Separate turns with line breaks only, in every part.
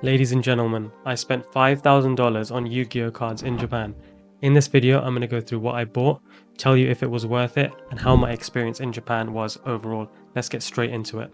Ladies and gentlemen, I spent $5,000 on Yu-Gi-Oh cards in Japan. In this video, I'm going to go through what I bought, tell you if it was worth it, and how my experience in Japan was overall. Let's get straight into it.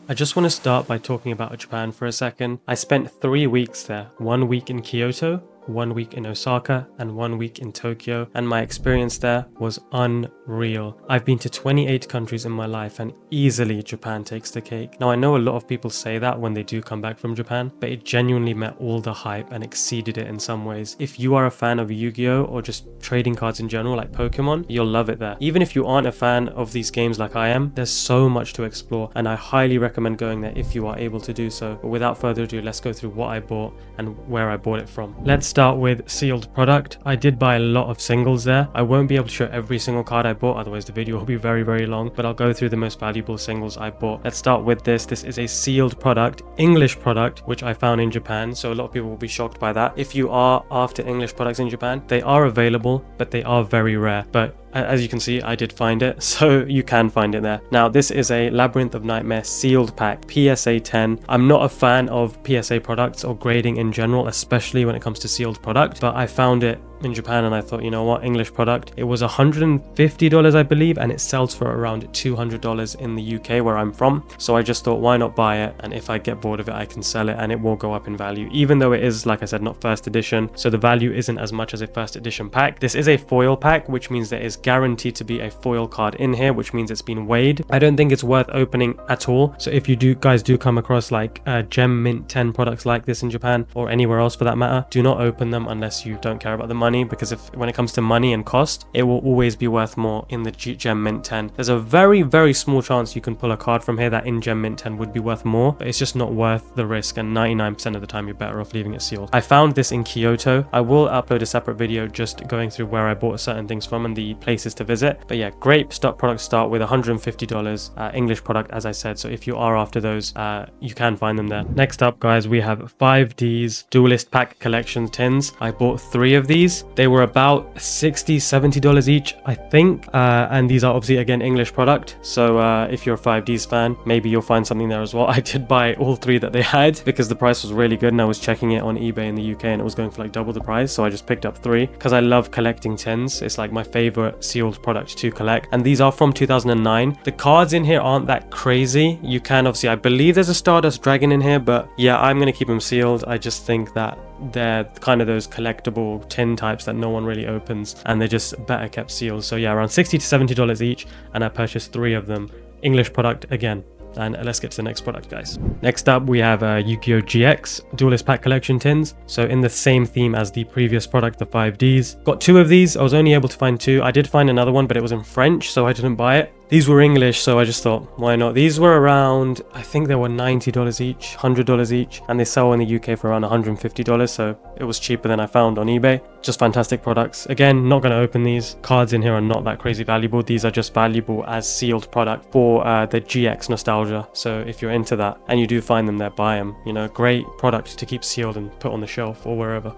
I just want to start by talking about Japan for a second. I spent 3 weeks there, 1 week in Kyoto, 1 week in Osaka, and 1 week in Tokyo, and my experience there was unreal. I've been to 28 countries in my life, and easily Japan takes the cake. Now I know a lot of people say that when they do come back from Japan, but it genuinely met all the hype and exceeded it in some ways. If you are a fan of Yu-Gi-Oh or just trading cards in general like Pokemon, you'll love it there. Even if you aren't a fan of these games like I am, there's so much to explore, and I highly recommend going there if you are able to do so. But without further ado, let's go through what I bought and where I bought it from. Let's start with sealed product. I did buy a lot of singles there. I won't be able to show every single card I bought, otherwise the video will be very long, but I'll go through the most valuable singles I bought. Let's start with this. This is a sealed product, English product, which I found in Japan, so a lot of people will be shocked by that. If you are after English products in Japan, they are available, but they are very rare. But as you can see, I did find it, so you can find it there. Now, this is a Labyrinth of Nightmare sealed pack, PSA 10. I'm not a fan of PSA products or grading in general, especially when it comes to sealed product, but I found it in Japan and I thought, you know what, English product. It was $150, I believe, and it sells for around $200 in the UK where I'm from. So I just thought, why not buy it? And if I get bored of it, I can sell it and it will go up in value, even though it is, like I said, not first edition. So the value isn't as much as a first edition pack. This is a foil pack, which means there is guaranteed to be a foil card in here, which means it's been weighed. I don't think it's worth opening at all. So if you guys do come across like Gem Mint 10 products like this in Japan or anywhere else for that matter, do not open them unless you don't care about the money, because when it comes to money and cost, it will always be worth more in the Gem Mint 10. There's a very small chance you can pull a card from here that in Gem Mint 10 would be worth more, but it's just not worth the risk, and 99% of the time you're better off leaving it sealed. I found this in Kyoto. I will upload a separate video just going through where I bought certain things from and the places to visit. But yeah, great stock products start with $150, English product as I said, so if you are after those, you can find them there. Next up, guys, we have 5Ds Duelist Pack Collection tins. I bought 3 of these. They were about $60-70 each, I think, and these are obviously again English product, so if you're a 5Ds fan, maybe you'll find something there as well. I did buy all 3 that they had because the price was really good, and I was checking it on eBay in the UK and it was going for like double the price, so I just picked up 3 because I love collecting tins. It's like my favorite sealed product to collect, and these are from 2009. The cards in here aren't that crazy. You can obviously, I believe there's a Stardust Dragon in here, but yeah, I'm gonna keep them sealed. I just think that they're kind of those collectible tin types that no one really opens, and they're just better kept sealed. So yeah, around $60-70 each, and I purchased 3 of them. English product again. And let's get to the next product, guys. Next up, we have Yu-Gi-Oh! GX Duelist Pack Collection tins. So in the same theme as the previous product, the 5Ds. Got 2 of these. I was only able to find 2. I did find another one, but it was in French, so I didn't buy it. These were English, so I just thought, why not? These were around, I think they were $90 each, $100 each, and they sell in the UK for around $150, so it was cheaper than I found on eBay. Just fantastic products. Again, not going to open these. Cards in here are not that crazy valuable. These are just valuable as sealed product for the GX nostalgia. So if you're into that and you do find them there, buy them. You know, great product to keep sealed and put on the shelf or wherever.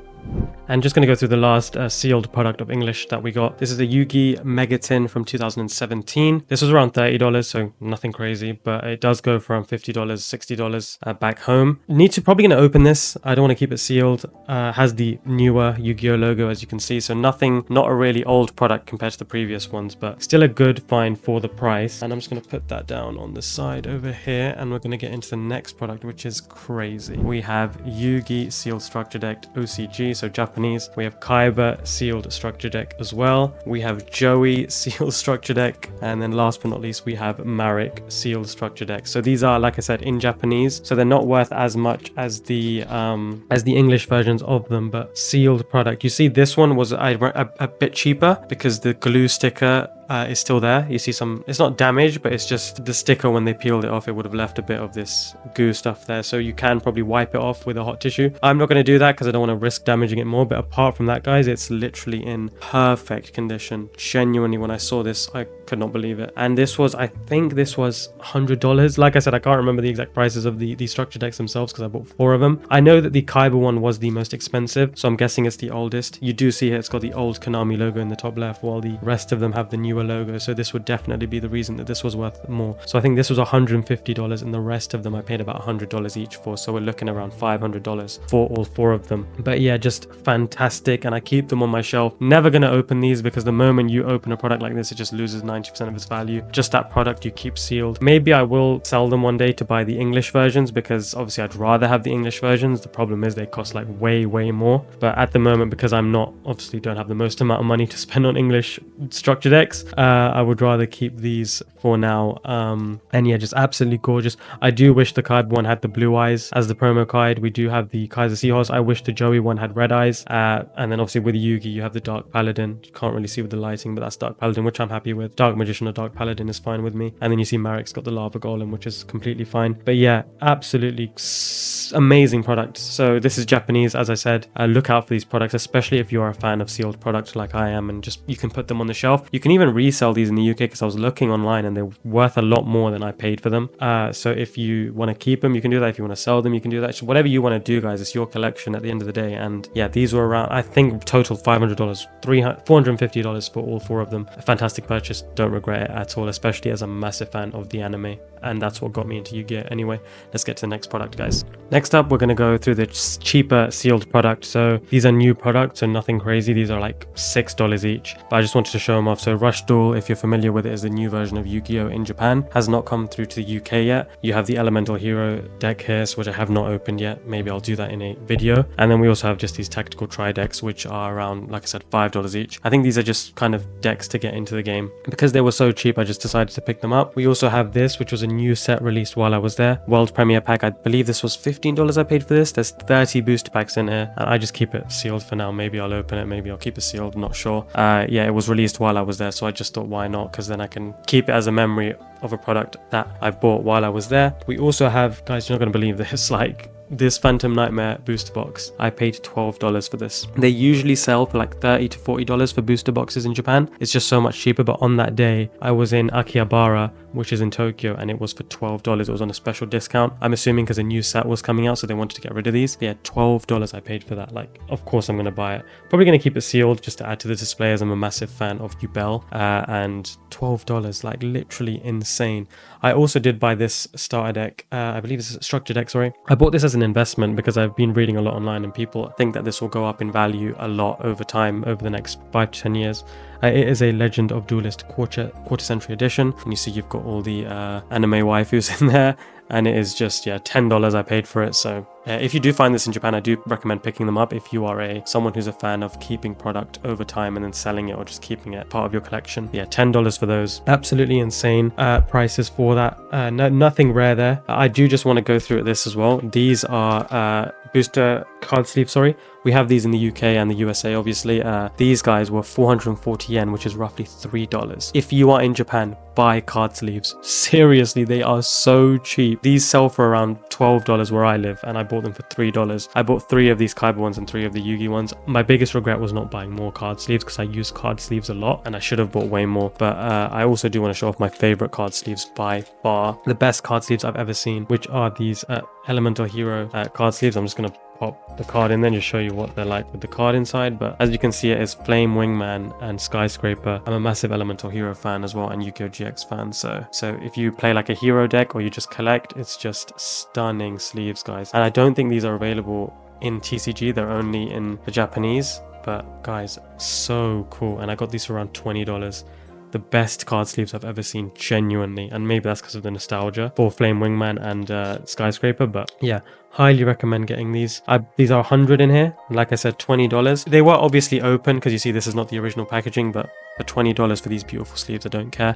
And just going to go through the last sealed product of English that we got. This is a Yu-Gi Mega Tin from 2017. This was around $30, so nothing crazy, but it does go for around $50, $60 back home. Probably going to open this. I don't want to keep it sealed. Has the newer Yu-Gi-Oh logo, as you can see, so not a really old product compared to the previous ones, but still a good find for the price. And I'm just going to put that down on the side over here, and we're going to get into the next product, which is crazy. We have Yu-Gi Sealed Structure Deck OCG, so Japanese. We have Kaiba Sealed Structure Deck as well. We have Joey Sealed Structure Deck, and then last but not least, we have Marik Sealed Structure Deck. So these are, like I said, in Japanese, so they're not worth as much as the English versions of them, but sealed product. You see, this one was a bit cheaper because the glue sticker is still there. You see some, it's not damaged, but it's just the sticker, when they peeled it off, it would have left a bit of this goo stuff there, so you can probably wipe it off with a hot tissue. I'm not going to do that because I don't want to risk damaging it more, but apart from that, guys, it's literally in perfect condition. Genuinely, when I saw this, I could not believe it. And this was, I think this was $100. Like I said, I can't remember the exact prices of the structure decks themselves because I bought 4 of them. I know that the Kaiba one was the most expensive, so I'm guessing it's the oldest. You do see here it's got the old Konami logo in the top left, while the rest of them have the newer logo. So this would definitely be the reason that this was worth more. So I think this was $150, and the rest of them I paid about $100 each for. So we're looking around $500 for all 4 of them. But yeah, just fantastic, and I keep them on my shelf. Never gonna open these because the moment you open a product like this, it just loses 90% of its value. Just that product you keep sealed. Maybe I will sell them one day to buy the English versions, because obviously I'd rather have the English versions. The problem is they cost like way more. But at the moment, because I'm not, obviously don't have the most amount of money to spend on English structure decks, I would rather keep these for now. And yeah, just absolutely gorgeous. I do wish the Kaiba one had the blue eyes as the promo card. We do have the Kaiser Seahorse. I wish the Joey one had red eyes. And then obviously with Yugi, you have the Dark Paladin. You can't really see with the lighting, but that's Dark Paladin, which I'm happy with. Dark Magician or Dark Paladin is fine with me. And then you see Marek's got the Lava Golem, which is completely fine. But yeah, absolutely amazing product. So this is Japanese, as I said. Look out for these products, especially if you're a fan of sealed products like I am, and just you can put them on the shelf. You can even resell these in the UK, because I was looking online and they're worth a lot more than I paid for them. So if you want to keep them, you can do that. If you want to sell them, you can do that. So whatever you want to do, guys, it's your collection at the end of the day. And yeah, these were around, I think, total $500, $450 for all 4 of them. A fantastic purchase. Don't regret it at all, especially as a massive fan of the anime. And that's what got me into Yu-Gi-Oh! Anyway, let's get to the next product, guys. Next up, we're going to go through the cheaper sealed product. So these are new products, so nothing crazy. These are like $6 each, but I just wanted to show them off. So Rush Duel, if you're familiar with it, is the new version of Yu-Gi-Oh! In Japan. Has not come through to the UK yet. You have the Elemental Hero deck here, which I have not opened yet. Maybe I'll do that in a video. And then we also have just these tactical tri decks, which are around, like I said, $5 each. I think these are just kind of decks to get into the game. Because they were so cheap, I just decided to pick them up. We also have this, which was a new set released while I was there. World Premiere Pack. I believe this was $15 I paid for this. There's 30 booster packs in here, and I just keep it sealed for now. Maybe I'll open it, maybe I'll keep it sealed, not sure. Yeah, it was released while I was there, so I just thought, why not? Because then I can keep it as a memory of a product that I bought while I was there. We also have, guys, you're not going to believe this, like this Phantom Nightmare booster box. I paid $12 for this. They usually sell for like $30 to $40 for booster boxes in Japan. It's just so much cheaper, but on that day I was in Akihabara, which is in Tokyo, and it was for $12. It was on a special discount. I'm assuming because a new set was coming out, so they wanted to get rid of these. Yeah, $12 I paid for that. Like, of course I'm going to buy it. Probably going to keep it sealed just to add to the display, as I'm a massive fan of Yubel. And $12, like literally insane. I also did buy this starter deck. I believe it's a structure deck, sorry. I bought this as an investment because I've been reading a lot online, and people think that this will go up in value a lot over time, over the next 5 to 10 years. It is a Legend of Duelist quarter century edition, and you see you've got all the anime waifus in there, and it is just, yeah, $10 I paid for it. So if you do find this in Japan, I do recommend picking them up if you are someone who's a fan of keeping product over time and then selling it, or just keeping it part of your collection. Yeah, $10 for those. Absolutely insane prices for that. Nothing rare there. I do just want to go through this as well. These are booster card sleeves, sorry. We have these in the UK and the USA, obviously. These guys were 440 yen, which is roughly $3. If you are in Japan, buy card sleeves. Seriously, they are so cheap. These sell for around $12 where I live, and I bought them for $3. I bought 3 of these Kaiba ones and 3 of the Yugi ones. My biggest regret was not buying more card sleeves, because I use card sleeves a lot, and I should have bought way more. But I also do want to show off my favorite card sleeves by far. The best card sleeves I've ever seen, which are these Elemental Hero card sleeves. I'm just going to pop the card in, then just show you what they're like with the card inside. But as you can see, it is Flame Wingman and Skyscraper. I'm a massive Elemental Hero fan as well, and Yu-Gi-Oh! GX fan. So if you play like a hero deck, or you just collect, it's just stunning sleeves, guys. And I don't think these are available in TCG. They're only in the Japanese. But guys, so cool. And I got these for around $20. The best card sleeves I've ever seen, genuinely. And maybe that's because of the nostalgia for Flame Wingman and Skyscraper. But yeah, highly recommend getting these. These are 100 in here. Like I said, $20. They were obviously open, because you see this is not the original packaging, but for $20 for these beautiful sleeves, I don't care.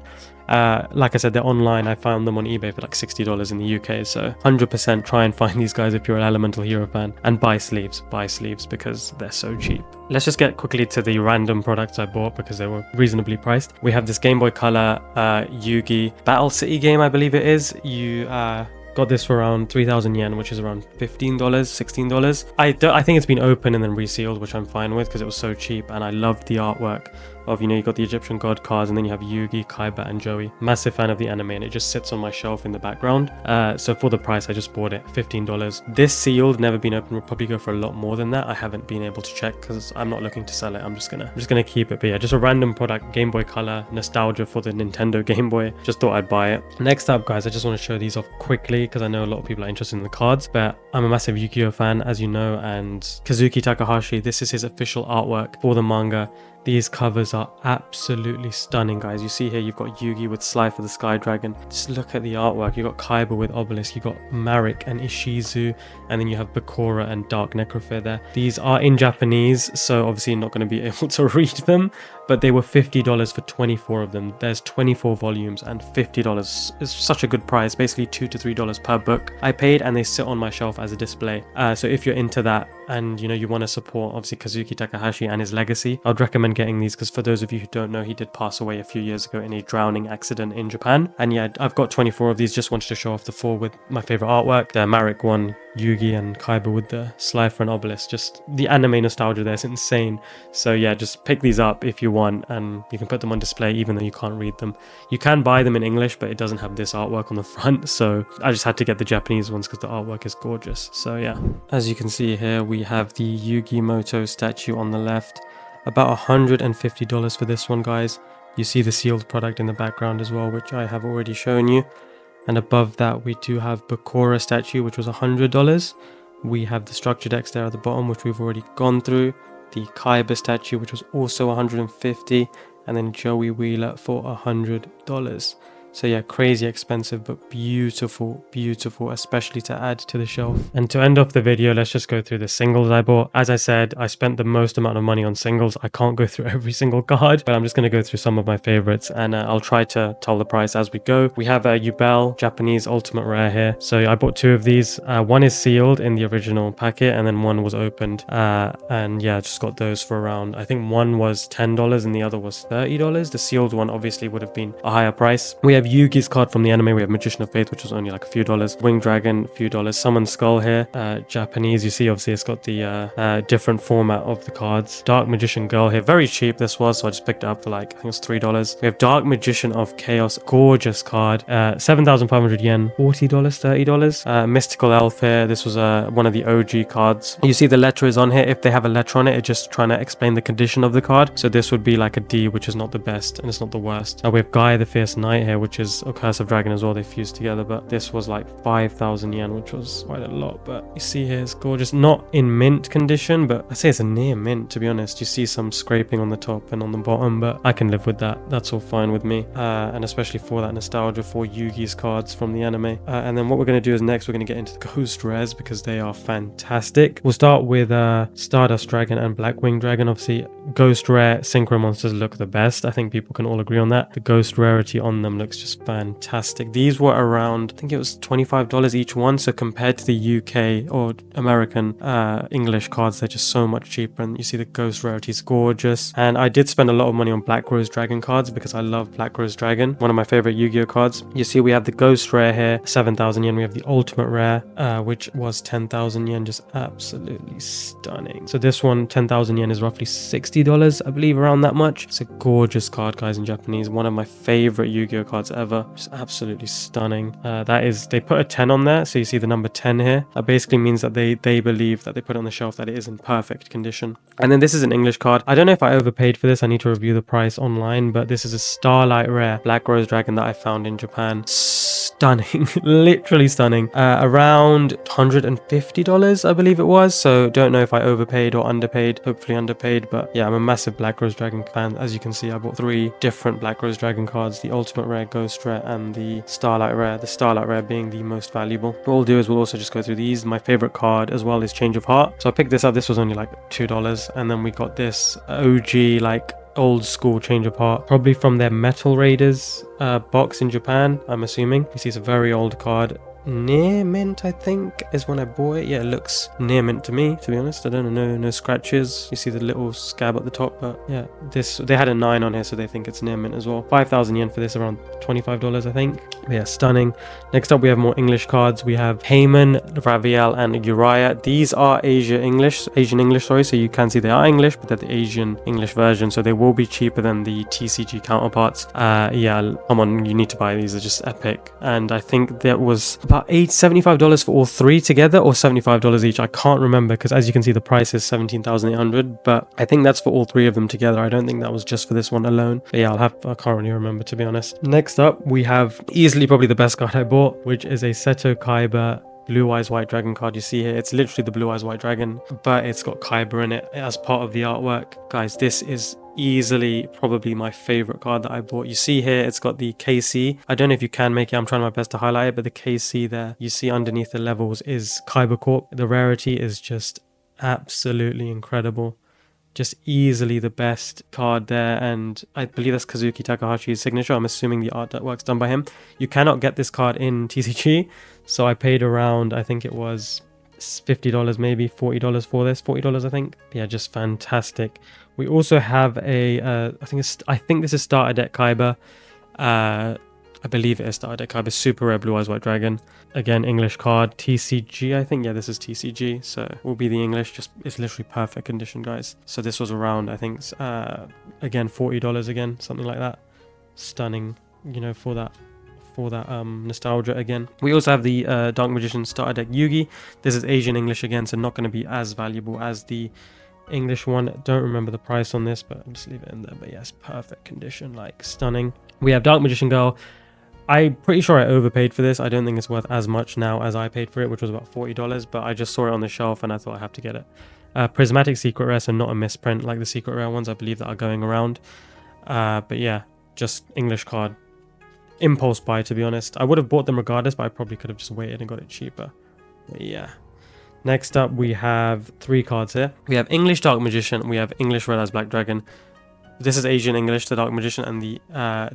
Like I said, they're online. I found them on eBay for like $60 in the UK. So 100% try and find these guys if you're an Elemental Hero fan, and buy sleeves because they're so cheap. Let's just get quickly to the random products I bought because they were reasonably priced. We have this Game Boy Color Yugi Battle City game, I believe it is. You got this for around 3,000 yen, which is around $15, $16. I think it's been opened and then resealed, which I'm fine with because it was so cheap, and I loved the artwork of, you got the Egyptian god cards, and then you have Yugi, Kaiba, and Joey. Massive fan of the anime, and it just sits on my shelf in the background. So for the price, I just bought it, $15. This sealed, never been opened, will probably go for a lot more than that. I haven't been able to check because I'm not looking to sell it. I'm just gonna keep it. But yeah, just a random product, Game Boy Color, nostalgia for the Nintendo Game Boy. Just thought I'd buy it. Next up, guys, I just want to show these off quickly because I know a lot of people are interested in the cards, but I'm a massive Yu-Gi-Oh fan, as you know, and Kazuki Takahashi, this is his official artwork for the manga. These covers are absolutely stunning, guys. You see here, you've got Yugi with Sly for the Sky Dragon. Just look at the artwork. You've got Kaiba with Obelisk. You've got Marik and Ishizu. And then you have Bakura and Dark Necrophir there. These are in Japanese, so obviously you're not going to be able to read them. But they were $50 for 24 of them. There's 24 volumes, and $50 is such a good price. Basically $2 to $3 per book. I paid, and they sit on my shelf as a display. So if you're into that, and you want to support obviously Kazuki Takahashi and his legacy, I'd recommend getting these, because for those of you who don't know, he did pass away a few years ago in a drowning accident in Japan. And yeah, I've got 24 of these. Just wanted to show off the 4 with my favorite artwork. The Marik one, Yugi and Kaiba with the Sly for an Obelisk. Just the anime nostalgia there is insane. So yeah, just pick these up if you want, and you can put them on display even though you can't read them. You can buy them in English, but it doesn't have this artwork on the front, so I just had to get the Japanese ones because the artwork is gorgeous. So yeah, as you can see here, we have the Yugimoto statue on the left. About $150 for this one, guys. You see the sealed product in the background as well, which I have already shown you. And above that, we do have Bakura statue, which was $100. We have the structure decks there at the bottom, which we've already gone through. The Kaiba statue, which was also $150, and then Joey Wheeler for $100. So yeah, crazy expensive, but beautiful, beautiful, especially to add to the shelf. And to end off the video, let's just go through the singles I bought. As I said, I spent the most amount of money on singles. I can't go through every single card, but I'm just going to go through some of my favorites, and I'll try to tell the price as we go. We have a Yubel Japanese Ultimate Rare here. So I bought 2 of these. One is sealed in the original packet, and then one was opened. And yeah, just got those for around, I think one was $10 and the other was $30. The sealed one obviously would have been a higher price. We have Yugi's card from the anime. We have Magician of Faith, which was only like a few dollars. Winged Dragon, a few dollars. Summon Skull here, Japanese. You see, obviously, it's got the different format of the cards. Dark Magician Girl here, very cheap this was, so I just picked it up for like, I think it's $3. We have Dark Magician of Chaos, gorgeous card, 7,500 yen, $40, $30. Mystical Elf here. This was one of the OG cards. You see the letter is on here. If they have a letter on it, it's just trying to explain the condition of the card. So this would be like a D, which is not the best, and it's not the worst. We have Guy the Fierce Knight here, which is a Curse of Dragon as well. They fused together, but this was like 5,000 yen, which was quite a lot. But you see here, it's gorgeous. Not in mint condition, but I say it's a near mint, to be honest. You see some scraping on the top and on the bottom, but I can live with that. That's all fine with me. And especially for that nostalgia for Yugi's cards from the anime. And then what we're going to do is next, we're going to get into the Ghost Rares because they are fantastic. We'll start with Stardust Dragon and Blackwing Dragon. Obviously, Ghost Rare Synchro Monsters look the best. I think people can all agree on that. The Ghost Rarity on them looks just fantastic. These were around, I think it was $25 each one. So compared to the UK or American English cards, they're just so much cheaper. And you see the Ghost Rarity is gorgeous. And I did spend a lot of money on Black Rose Dragon cards because I love Black Rose Dragon, one of my favorite Yu-Gi-Oh cards. You see we have the Ghost Rare here, 7,000 yen. We have the Ultimate Rare, which was 10,000 yen, just absolutely stunning. So this one, 10,000 yen, is roughly $60, I believe, around that much. It's a gorgeous card, guys, in Japanese. One of my favorite Yu-Gi-Oh cards ever. Just absolutely stunning. That is, they put a 10 on there, so you see the number 10 here. That basically means that they believe that they put it on the shelf that it is in perfect condition. And then this is an English card. I don't know if I overpaid for this. I need to review the price online, but this is a Starlight Rare Black Rose Dragon that I found in Japan. Stunning. Literally stunning. Around $150, I believe it was. So don't know if I overpaid or underpaid. Hopefully underpaid, but yeah, I'm a massive Black Rose Dragon fan. As you can see, I bought 3 different Black Rose Dragon cards: the Ultimate Rare, Ghost Rare, and the Starlight Rare. The Starlight Rare being the most valuable. What we'll do is we'll also just go through these. My favorite card as well is Change of Heart. So I picked this up. This was only like $2, and then we got this OG, like old school Change of Heart, probably from their Metal Raiders box in Japan, I'm assuming. You see it's a very old card. near mint, I think, is when I bought it. Yeah, it looks near mint to me, to be honest. I don't know, no scratches. You see the little scab at the top, but yeah, they had a 9 on here, so they think it's near mint as well. 5,000 yen for this, around $25, I think. But yeah, stunning. Next up, we have more English cards. We have Heyman, Raviel, and Uriah. These are Asian English, sorry, so you can see they are English, but they're the Asian English version, so they will be cheaper than the TCG counterparts. Yeah, come on, you need to buy these. They're just epic. And I think that was about $75 for all three together, or $75 each. I can't remember, because as you can see, the price is 17,800, but I think that's for all three of them together. I don't think that was just for this one alone. But yeah, I can't really remember, to be honest. Next up, we have easily probably the best card I bought, which is a Seto Kaiba Blue Eyes White Dragon card. You see here, it's literally the Blue Eyes White Dragon, but it's got Kaiba in it as part of the artwork. Guys, this is easily probably my favorite card that I bought. You see here, it's got the KC. I don't know if you can make it, I'm trying my best to highlight it, but the KC there, you see underneath the levels is Kaiba Corp. The rarity is just absolutely incredible. Just easily the best card there, and I believe that's Kazuki Takahashi's signature. I'm assuming the artwork's done by him. You cannot get this card in TCG, so I paid around, I think it was $50, maybe $40 for this. $40, I think. Yeah, just fantastic. We also have a I think this is starter deck Kaiba. I believe it is starter deck Kaiba, super rare Blue Eyes White Dragon. Again, English card, TCG, I think. Yeah, this is TCG, so it will be the English. Just, it's literally perfect condition, guys. So this was around, I think, again, $40 again, something like that. Stunning, you know, for that nostalgia again. We also have the Dark Magician starter deck Yugi. This is Asian English again, so not going to be as valuable as the English one. Don't remember the price on this, but I'll just leave it in there. But yes, perfect condition, like stunning. We have Dark Magician Girl. I'm pretty sure I overpaid for this. I don't think it's worth as much now as I paid for it, which was about $40, but I just saw it on the shelf and I thought I have to get it. Prismatic Secret Rare, so not a misprint like the Secret Rare ones, I believe, that are going around. But yeah, just English card. Impulse buy, to be honest. I would have bought them regardless, but I probably could have just waited and got it cheaper. But yeah. Next up, we have 3 cards here. We have English Dark Magician, we have English Red Eyes Black Dragon. This is Asian English, the Dark Magician, and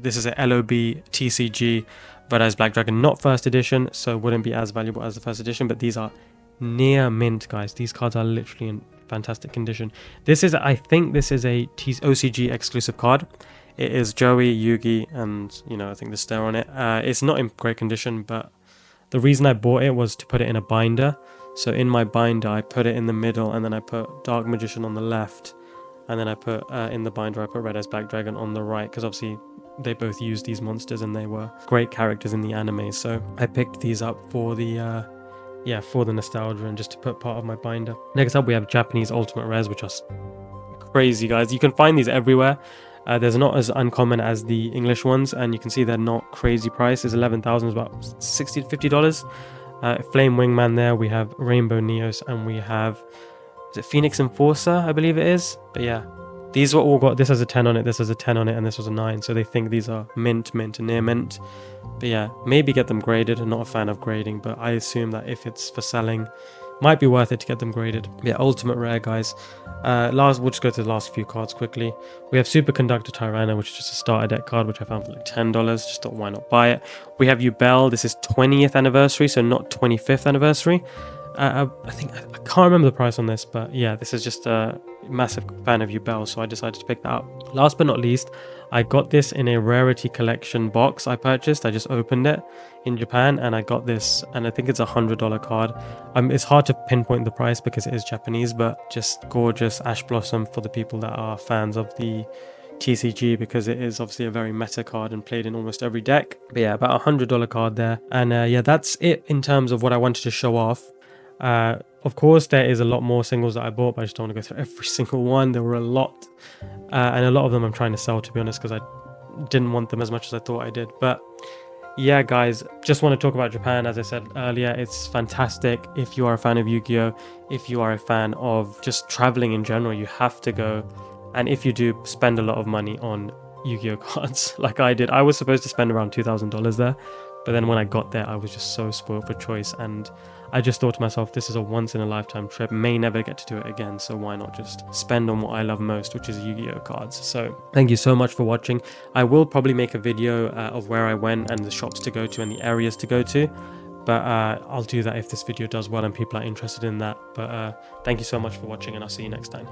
this is a LOB TCG Red Eyes Black Dragon, not first edition, so wouldn't be as valuable as the first edition, but these are near mint, guys. These cards are literally in fantastic condition. This is, I think this is a OCG exclusive card. It is Joey, Yugi, and, you know, I think the star on it. It's not in great condition, but the reason I bought it was to put it in a binder. So in my binder, I put it in the middle, and then I put Dark Magician on the left. And then I put, in the binder, I put Red Eyes Black Dragon on the right, because obviously they both used these monsters and they were great characters in the anime. So I picked these up for the, for the nostalgia and just to put part of my binder. Next up, we have Japanese Ultimate Rares, which are crazy, guys. You can find these everywhere. There's not as uncommon as the English ones, and you can see they're not crazy prices. 11,000 is about $60 to $50. Flame Wingman there. We have Rainbow Neos, and we have, is it Phoenix Enforcer, I believe it is. But yeah, these were all got, this has a 10 on it, this has a 10 on it, and this was a 9. So they think these are mint, and near mint. But yeah, maybe get them graded. I'm not a fan of grading, but I assume that if it's for selling, might be worth it to get them graded. Yeah, Ultimate Rare, guys. We'll just go to the last few cards quickly. We have Superconductor Tyranno, which is just a starter deck card, which I found for like $10. Just thought, why not buy it? We have Yubel. This is 20th anniversary, so not 25th anniversary. I think, I can't remember the price on this, but yeah, this is just a massive fan of Yubel, so I decided to pick that up. Last but not least, I got this in a rarity collection box I purchased. I just opened it in Japan and I got this, and I think it's $100 card. It's hard to pinpoint the price because it is Japanese, but just gorgeous Ash Blossom for the people that are fans of the TCG, because it is obviously a very meta card and played in almost every deck. But yeah, about $100 card there. And yeah, that's it in terms of what I wanted to show off. Of course, there is a lot more singles that I bought, but I just don't want to go through every single one. There were a lot, and a lot of them I'm trying to sell, to be honest, because I didn't want them as much as I thought I did. But yeah, guys, just want to talk about Japan. As I said earlier, it's fantastic. If you are a fan of Yu-Gi-Oh, if you are a fan of just traveling in general, you have to go. And if you do, spend a lot of money on Yu-Gi-Oh cards like I did. I was supposed to spend around $2,000 there, but then when I got there, I was just so spoiled for choice, and I just thought to myself, this is a once-in-a-lifetime trip, may never get to do it again, so why not just spend on what I love most, which is Yu-Gi-Oh cards. So thank you so much for watching. I will probably make a video of where I went and the shops to go to and the areas to go to, But I'll do that if this video does well and people are interested in that. But thank you so much for watching, and I'll see you next time.